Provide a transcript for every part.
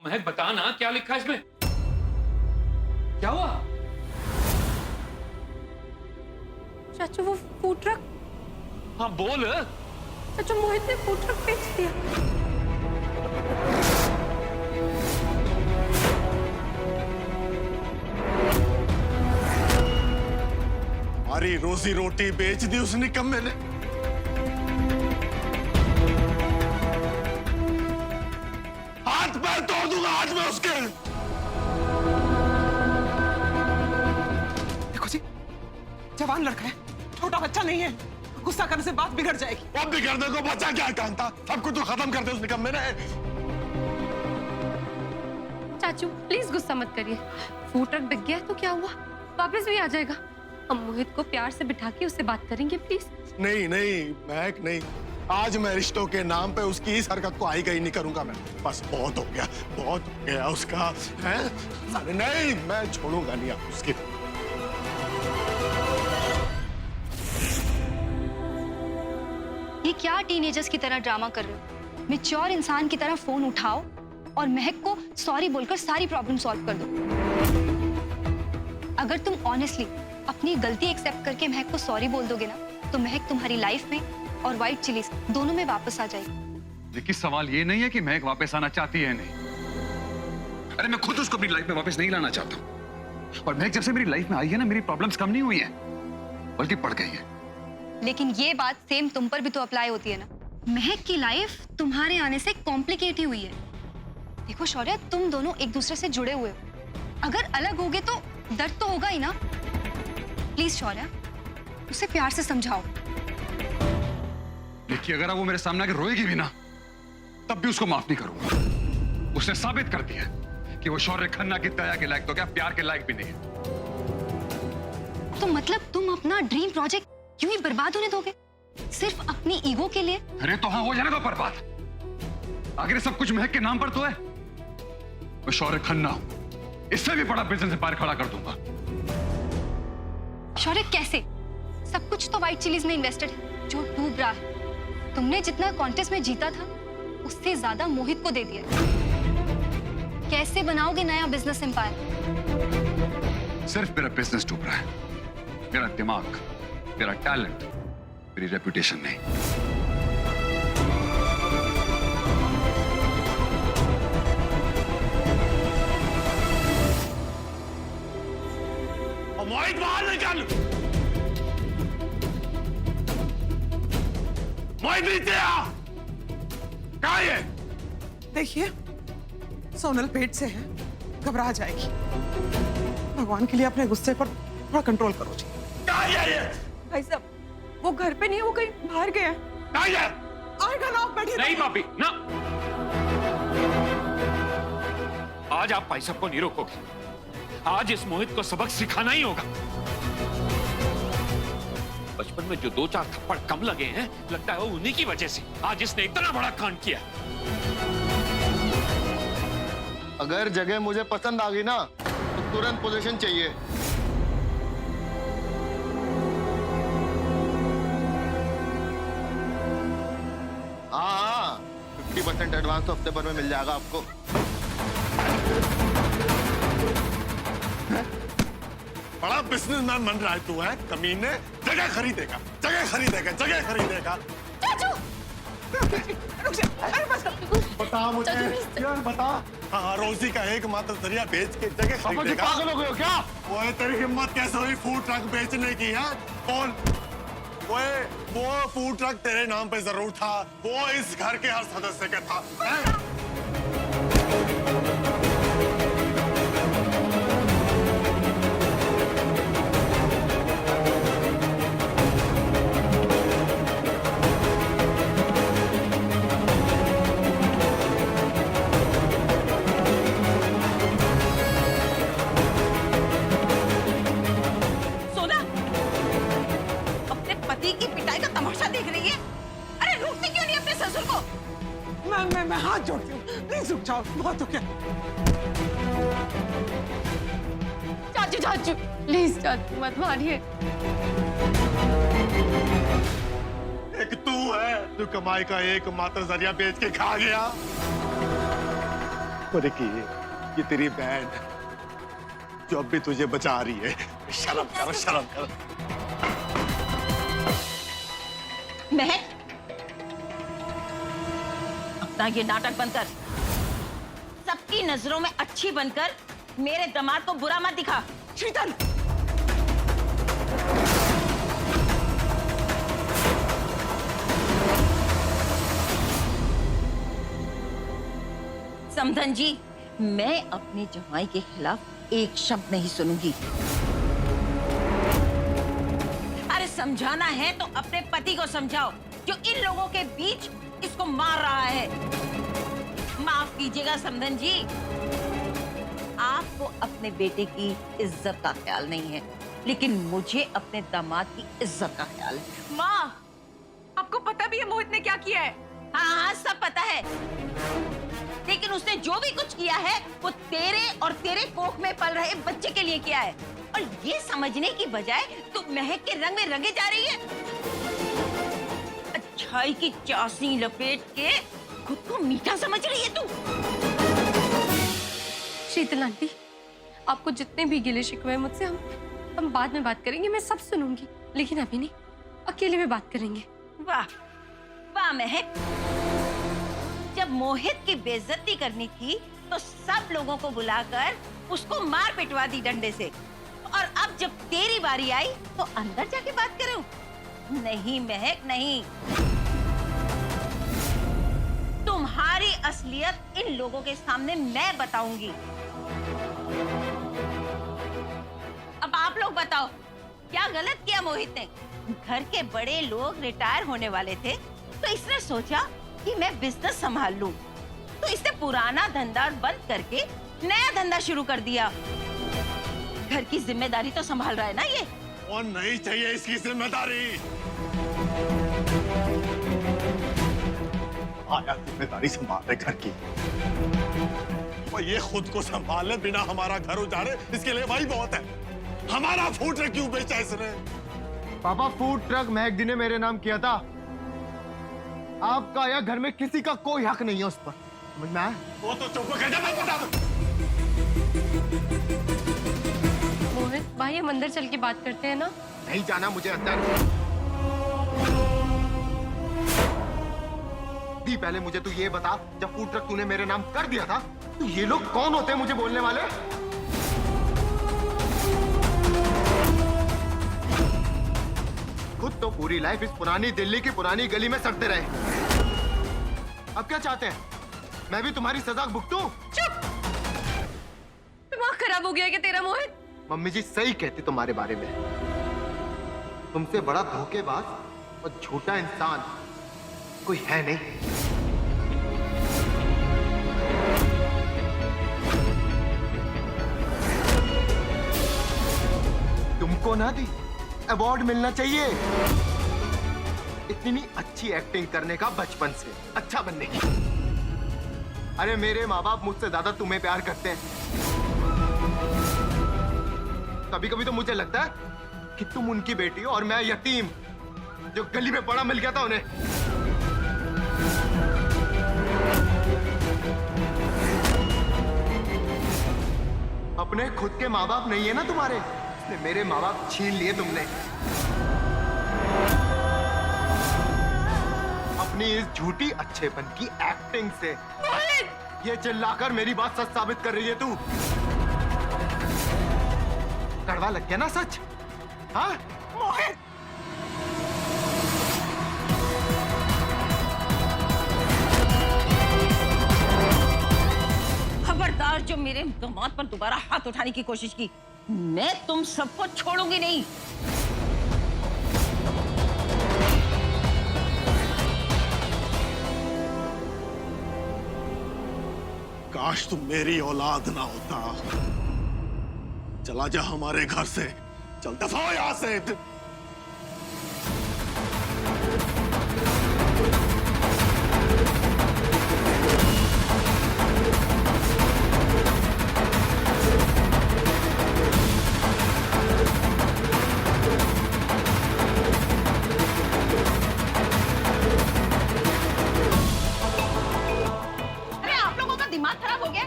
महक बता ना, क्या लिखा है इसमें? क्या हुआ? चाचू वो फूड ट्रक, हाँ बोल। चाचू मोहित ने फूड ट्रक बेच दिया। हमारी रोजी रोटी बेच दी उस निकम्मे ने। हाथ पैर तोड़ दूंगा आज मैं उसके। देखो जी, जवान लड़का है, छोटा बच्चा नहीं है। गुस्सा करने से बात बिगड़ जाएगी। अब बिगड़ने को बच्चा क्या काम था? सब कुछ तो खत्म कर दे उस निकम्मे ने। चाचू प्लीज गुस्सा मत करिए, फूड ट्रक बिक गया तो क्या हुआ, वापस भी आ जाएगा। हम मोहित को प्यार से बिठा के उससे बात करेंगे प्लीज। नहीं नहीं महक नहीं, आज मैं रिश्तों के नाम पे उसकी इस हरकत को आई गई नहीं करूंगा मैं। बस बहुत हो गया उसका है। नहीं मैं छोड़ूंगा नहीं आप उसकी। ये क्या टीनेजर्स की तरह ड्रामा कर रहे हो? मैच्योर इंसान की तरह फोन उठाओ और महक को सॉरी बोलकर सारी प्रॉब्लम सॉल्व कर दो। अगर तुम ऑनेस्टली अपनी गलती एक्सेप्ट करके महक को सॉरी बोल दोगे ना, तो महक तुम्हारी लाइफ में और व्हाइट चिलीज दोनों में वापस आ जाएगी। लेकिन सवाल ये नहीं है कि महक वापस आना चाहती है नहीं। अरे मैं खुद उसको अपनी लाइफ में वापस नहीं लाना चाहता हूँ। और महक जब से मेरी लाइफ में आई है ना, मेरी प्रॉब्लम्स कम नहीं हुई हैं, बल्कि बढ़ गई है। लेकिन ये बात सेम तुम पर भी तो अप्लाई होती है ना। महक की लाइफ तुम्हारे आने से कॉम्प्लिकेट ही हुई है। देखो शौर्य, तुम दोनों एक दूसरे से जुड़े हुए हो। अगर अलग होगे तो दर्द तो होगा ही ना। प्लीज शौर्य, उसे प्यार से समझाओ। देखिए, अगर वो मेरे सामने आके रोएगी भी ना, तब भी उसको माफ नहीं करूंगा। उसने साबित कर दिया कि वो शौर्य खन्ना की दया के लायक तो क्या, प्यार के लायक भी नहीं है। तो मतलब तुम अपना ड्रीम प्रोजेक्ट यूं ही बर्बाद होने दोगे, सिर्फ अपनी ईगो के लिए? अरे तो हाँ, हो जाने दो बर्बाद। आखिर सब कुछ महक के नाम पर तो है। मैं शौर्य खन्ना हूं, इससे भी बड़ा बिजनेस एम्पायर खड़ा कर दूंगा। शौर्य कैसे? सब कुछ तो व्हाइट चिलीज में इन्वेस्टेड है जो डूब रहा है। तुमने जितना कॉन्टेस्ट में जीता था उससे ज्यादा मोहित को दे दिया। कैसे बनाओगे नया बिजनेस एम्पायर? सिर्फ मेरा बिजनेस डूब रहा है, मेरा दिमाग, मेरा टैलेंट, मेरी रेपुटेशन नहीं। मोहित बाहर निकल। मोहित नीचे आ। कहाँ है? देखिए, सोनल पेट से है, घबरा जाएगी। भगवान के लिए अपने गुस्से पर थोड़ा कंट्रोल करो जी। कहाँ है ये? भाई साहब, वो घर पे नहीं है, वो कहीं बाहर गया है। कहाँ है? आएगा ना, आप बैठिए। नहीं भाभी ना, आज आप भाई साहब को नहीं रोकोगे। आज इस मोहित को सबक सिखाना ही होगा। बचपन में जो 2-4 थप्पड़ कम लगे हैं, लगता है वो उन्हीं की वजह से आज इसने इतना बड़ा कांड किया। अगर जगह मुझे पसंद आ गई ना, तो तुरंत पोजीशन चाहिए। हाँ, 50% एडवांस तो हफ्ते भर में मिल जाएगा आपको। बड़ा बिजनेसमैन बन रहा है तू, है कमीने। जगह खरीदेगा, जगह खरीदेगा, जगह खरीदेगा। चाचू रुक जा, अरे बस करो। बता मुझे यार, बता। हाँ, रोजी का एकमात्र जरिया बेच के जगह खरीदेगा। पागल हो गए हो क्या? वो तेरी हिम्मत कैसे हुई फूड ट्रक बेचने की? है कौन? वो फूड ट्रक तेरे नाम पे जरूर था, वो इस घर के हर सदस्य का था। सोना, अपने पति की पिटाई का तमाशा देख रही है? अरे रोकती क्यों नहीं अपने ससुर को? मैं हाथ जोड़ती हूँ, प्लीज रुक जाओ, बहुत हो गया। चाचू चाचू प्लीज, चाचू मत मारिए। एक तू है जो कमाई का एकमात्र जरिया बेच के खा गया। और ये तेरी बहन जो अब भी तुझे बचा रही है। शर्म कर, शर्म कर। महक, अपना ये नाटक बंद कर। सबकी नजरों में अच्छी बनकर मेरे दामाद को बुरा मत दिखा। शीतल, समधन जी, मैं अपने जमाई के खिलाफ एक शब्द नहीं सुनूंगी। अरे समझाना है तो अपने पति को समझाओ जो इन लोगों के बीच इसको मार रहा है। माफ कीजिएगा समधन जी, आपको अपने बेटे की इज्जत का ख्याल नहीं है, लेकिन मुझे अपने दामाद की इज्जत का ख्याल है। माँ, आपको पता भी है मोहित ने क्या किया है? हाँ, सब पता है, लेकिन उसने जो भी कुछ किया है वो तेरे और तेरे कोख में पल रहे बच्चे के लिए किया है। और ये समझने की बजाय तू महक के रंग में रंगे जा रही है। अच्छाई की चाशनी लपेट के खुद को मीठा समझ रही है तू। शीतल आंटी, आपको जितने भी गिले शिकवे हैं मुझसे, हम बाद में बात करेंगे। मैं सब सुनूंगी, लेकिन अभी नहीं, अकेले में बात करेंगे। वाह वाह महक, जब मोहित की बेइज्जती करनी थी तो सब लोगों को बुलाकर उसको मार पिटवा दी डंडे से, और अब जब तेरी बारी आई तो अंदर जाके बात करूं? नहीं महक, नहीं। तुम्हारी असलियत इन लोगों के सामने मैं बताऊंगी। अब आप लोग बताओ, क्या गलत किया मोहित ने? घर के बड़े लोग रिटायर होने वाले थे तो इसने सोचा कि मैं बिजनेस संभाल लूं, तो इसने पुराना धंधा बंद करके नया धंधा शुरू कर दिया। घर की जिम्मेदारी तो संभाल रहा है ना ये। और नहीं चाहिए इसकी जिम्मेदारी। आया जिम्मेदारी संभाल घर की, और ये खुद को संभाले बिना हमारा घर उजाड़े, इसके लिए भाई बहुत है। हमारा फूड ट्रक क्यों बेचा इसने? पापा, फूड ट्रक महक दी ने मेरे नाम किया था। आपका या घर में किसी का कोई हक नहीं है उस पर, समझ में आया? वो तो चुप कर जा, मैं बता दूं। मोहित भाई, हम अंदर चल के बात करते हैं ना? नहीं जाना मुझे अंदर। दी, पहले मुझे तू ये बता, जब फूड ट्रक तूने मेरे नाम कर दिया था तो ये लोग कौन होते हैं मुझे बोलने वाले? खुद तो पूरी लाइफ इस पुरानी दिल्ली की पुरानी गली में सड़ते रहे। अब क्या चाहते हैं? मैं भी तुम्हारी सजा भुगतूं? चुप! दिमाग खराब हो गया क्या तेरा मोहित? मम्मी जी सही कहती तुम्हारे बारे में। तुमसे बड़ा धोखेबाज और झूठा इंसान कोई है नहीं। तुमको ना दी अवार्ड मिलना चाहिए, इतनी अच्छी एक्टिंग करने का बचपन से, अच्छा बनने की। अरे मेरे माँ बाप मुझसे ज्यादा तुम्हें प्यार करते हैं। कभी कभी तो मुझे लगता है कि तुम उनकी बेटी हो और मैं यतीम जो गली में पड़ा मिल गया था उन्हें। अपने खुद के माँ बाप नहीं है ना तुम्हारे, मेरे माँ बाप छीन लिए तुमने। अपनी इस झूठी अच्छेपन की एक्टिंग से ये चिल्लाकर मेरी बात सच साबित कर रही है तू। कड़वा लग गया ना सच? हाँ मोहित, खबरदार जो मेरे दामाद पर दोबारा हाथ उठाने की कोशिश की, मैं तुम सबको छोड़ूंगी नहीं। काश तुम मेरी औलाद ना होता। चला जा हमारे घर से, चल दफा हो यहां से। अरे आप लोगों का दिमाग खराब हो गया?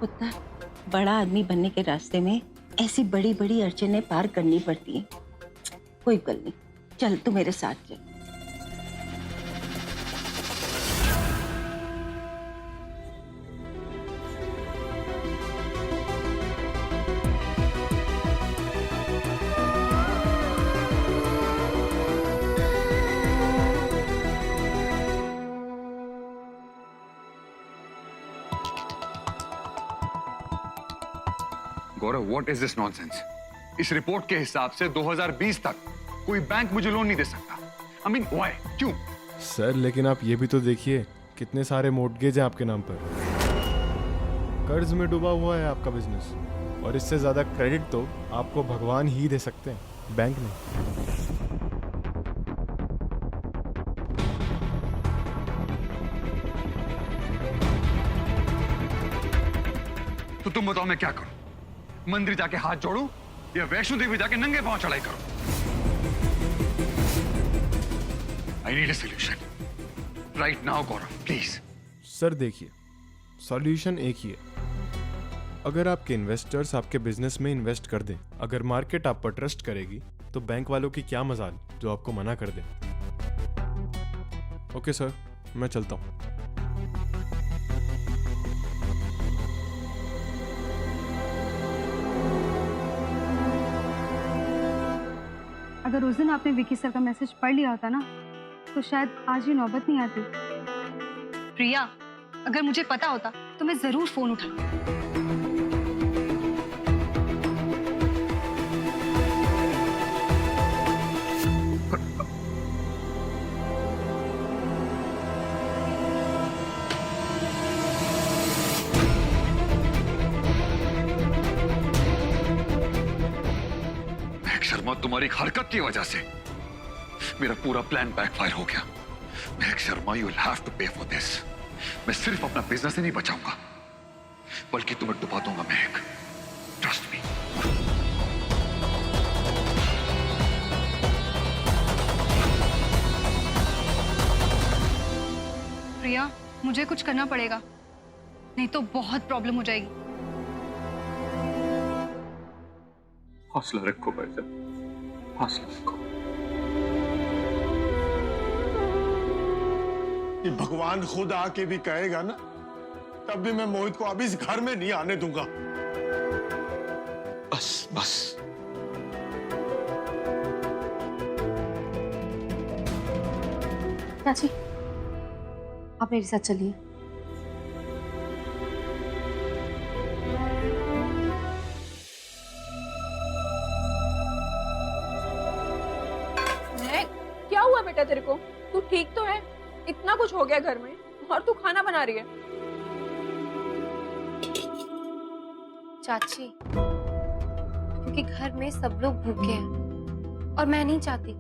पुत्र, बड़ा आदमी बनने के रास्ते में ऐसी बड़ी बड़ी अड़चनें पार करनी पड़ती हैं। कोई गल नहीं, चल तू मेरे साथ चल। गौरव, व्हाट इज दिस नॉनसेंस? इस रिपोर्ट के हिसाब से 2020 तक कोई बैंक मुझे लोन नहीं दे सकता। I mean why? क्यों? सर लेकिन आप ये भी तो देखिए कितने सारे मोर्टगेज हैं आपके नाम पर। कर्ज में डूबा हुआ है आपका बिजनेस, और इससे ज्यादा क्रेडिट तो आपको भगवान ही दे सकते हैं, बैंक नहीं। तो तुम बताओ मैं क्या करूं? मंदिर जाके हाथ जोड़ूं या वैष्णो देवी जाके नंगे पांव चढ़ाई करूं? I need a solution right now Gaurav, please. Sir देखिए, सॉल्यूशन एक ही है। अगर आपके इन्वेस्टर्स आपके बिजनेस में इन्वेस्ट कर दें, अगर मार्केट आप पर ट्रस्ट करेगी, तो बैंक वालों की क्या मजाल जो आपको मना कर दे। ओके सर, मैं चलता हूँ। अगर उस दिन आपने विकी सर का मैसेज पढ़ लिया होता ना, तो शायद आज ये नौबत नहीं आती। प्रिया, अगर मुझे पता होता तो मैं जरूर फोन उठाती। शर्मा, तुम्हारी हरकत की वजह से मेरा पूरा प्लान बैकफायर हो गया। Mahak Sharma, you will have to pay for this. मैं सिर्फ अपना बिजनेस ही नहीं बचाऊंगा, बल्कि तुम्हें डुबा दूंगा महक। Trust me. प्रिया, मुझे कुछ करना पड़ेगा, नहीं तो बहुत प्रॉब्लम हो जाएगी। हौसला रखो भाईजान, हौसला रखो। कि भगवान खुद आके भी कहेगा ना, तब भी मैं मोहित को अभी इस घर में नहीं आने दूंगा। बस बस। चाची, आप मेरे साथ चलिए। क्या हुआ बेटा तेरे को? तू ठीक तो है? इतना कुछ हो गया घर में और तू खाना बना रही है। चाची, क्योंकि घर में सब लोग भूखे हैं और मैं नहीं चाहती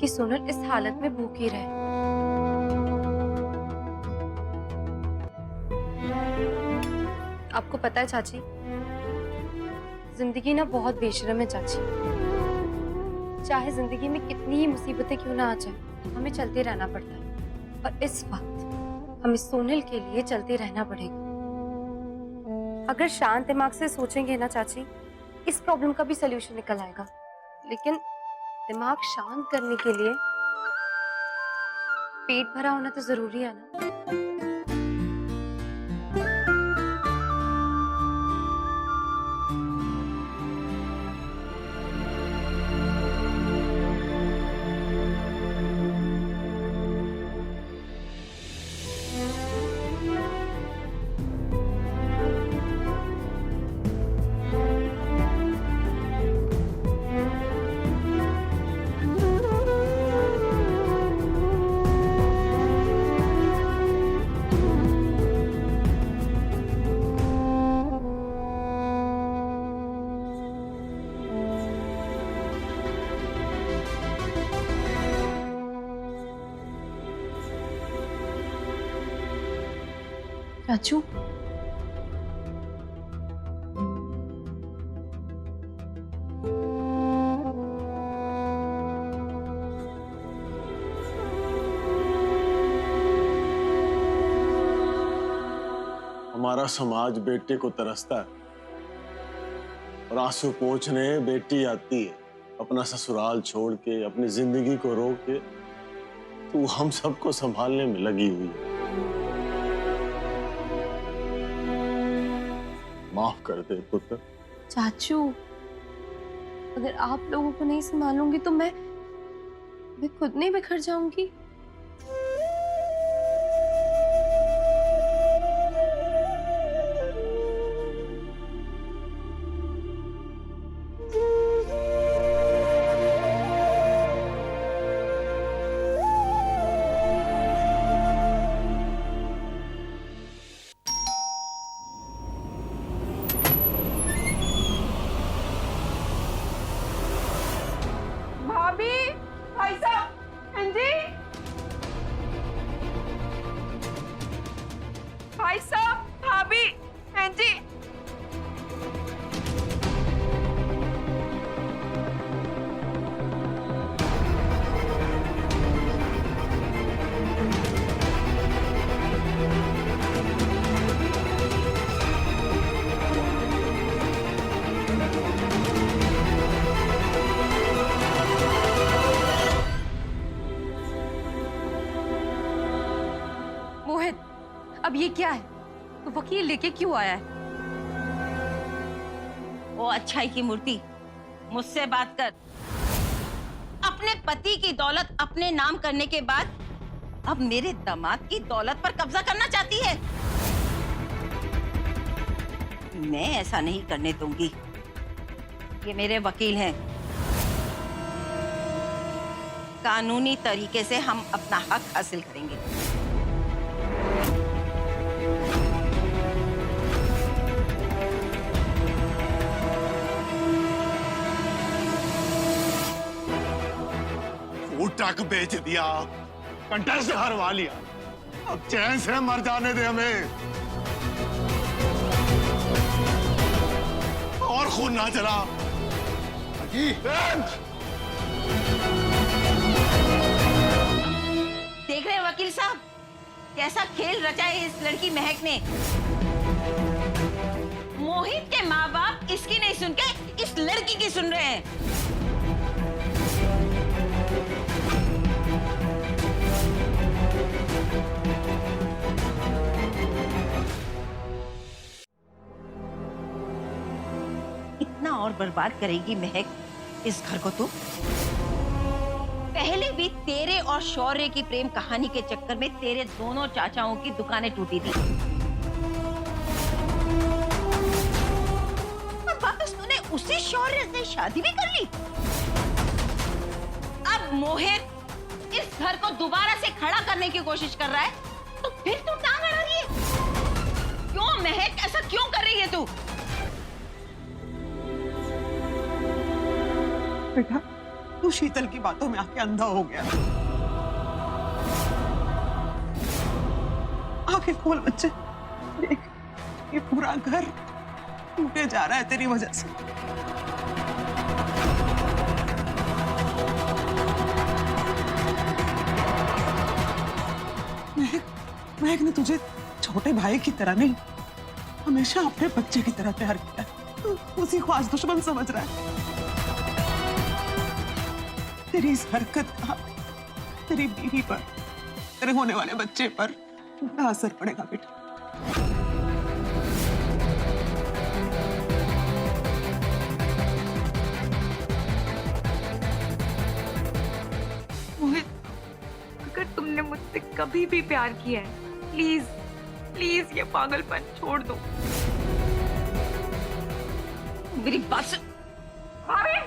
कि सोनल इस हालत में भूखी रहे। आपको पता है चाची, जिंदगी ना बहुत बेशर्म है चाची। चाहे जिंदगी में कितनी ही मुसीबतें क्यों ना आ जाए, हमें चलते रहना पड़ता है। और इस वक्त हमें सोनल के लिए चलते रहना पड़ेगा। अगर शांत दिमाग से सोचेंगे ना चाची, इस प्रॉब्लम का भी सलूशन निकल आएगा। लेकिन दिमाग शांत करने के लिए पेट भरा होना तो जरूरी है ना। चाचू, हमारा समाज बेटे को तरसता है और आंसू पोंछने बेटी आती है अपना ससुराल छोड़ के, अपनी जिंदगी को रोक के, तू हम सबको संभालने में लगी हुई है। माफ कर दे पुत्र। चाचू, अगर आप लोगों को नहीं संभालूंगी तो मैं खुद नहीं बिखर जाऊंगी। भाभी, भाई साहब, हाँ जी, भाई साहब, भाभी, हाँ जी। मोहित, अब ये क्या है? तो वकील लेके क्यों आया है? ओ अच्छाई की मूर्ति, मुझसे बात कर। अपने पति की दौलत अपने नाम करने के बाद अब मेरे दामाद की दौलत पर कब्जा करना चाहती है। मैं ऐसा नहीं करने दूंगी। ये मेरे वकील हैं। कानूनी तरीके से हम अपना हक हासिल करेंगे। ट्रक बेच दिया, कंटेस्ट हरवा लिया, अब चैन से मर जाने दे हमें, और खून ना चला। देख रहे हैं वकील साहब, कैसा खेल रचा है इस लड़की महक ने। मोहित के माँ बाप इसकी नहीं सुन के इस लड़की की सुन रहे हैं। इतना और बर्बाद करेगी महक इस घर को तू? पहले भी तेरे और शौर्य की प्रेम कहानी के चक्कर में तेरे दोनों चाचाओं की दुकानें टूटी थी, और वापस तूने उसी शौर्य से शादी भी कर ली। अब मोहित इस घर को दोबारा से खड़ा करने की कोशिश कर रहा है, तो फिर तू टांग अड़ा रही है। क्यों महक, ऐसा क्यों कर रही है तू? बेटा, तू शीतल की बातों में आके अंधा हो गया। आंखें खोल बच्चे, देख ये पूरा घर टूटे जा रहा है तेरी वजह से। महक ने तुझे छोटे भाई की तरह नहीं, हमेशा अपने बच्चे की तरह प्यार किया। तू उसी को आज दुश्मन समझ रहा है। तेरी इस हरकत का तेरी बीवी पर, तेरे होने वाले बच्चे पर बुरा असर पड़ेगा बेटा। मोहित, अगर तुमने मुझसे कभी भी प्यार किया है, प्लीज प्लीज ये पागलपन छोड़ दो। मेरी बात सुन। भाभी,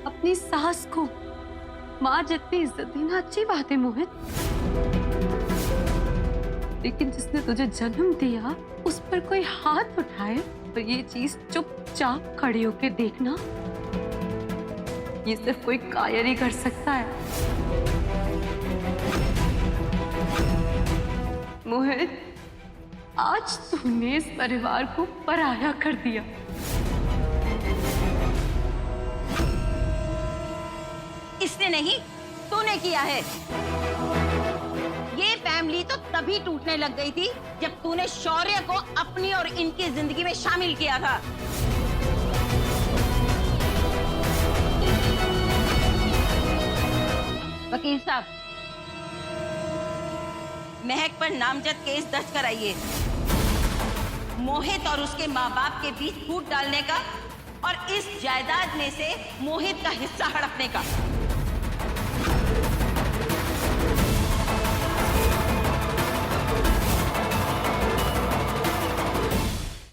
अपनी सास को माँ जितनी इज्जत देना अच्छी बात है मोहित, लेकिन जिसने तुझे जन्म दिया उस पर कोई हाथ उठाए और ये चीज चुपचाप खड़े होके देखना, ये सिर्फ कोई कायर ही कर सकता है। मोहित, आज तूने इस परिवार को पराया कर दिया। इसने नहीं, तूने किया है। ये फैमिली तो तभी टूटने लग गई थी जब तूने शौर्य को अपनी और इनकी जिंदगी में शामिल किया था। वकील साहब, महक पर नामजद केस दर्ज कराइए। मोहित और उसके माँ बाप के बीच फूट डालने का और इस जायदाद में से मोहित का हिस्सा हड़पने का।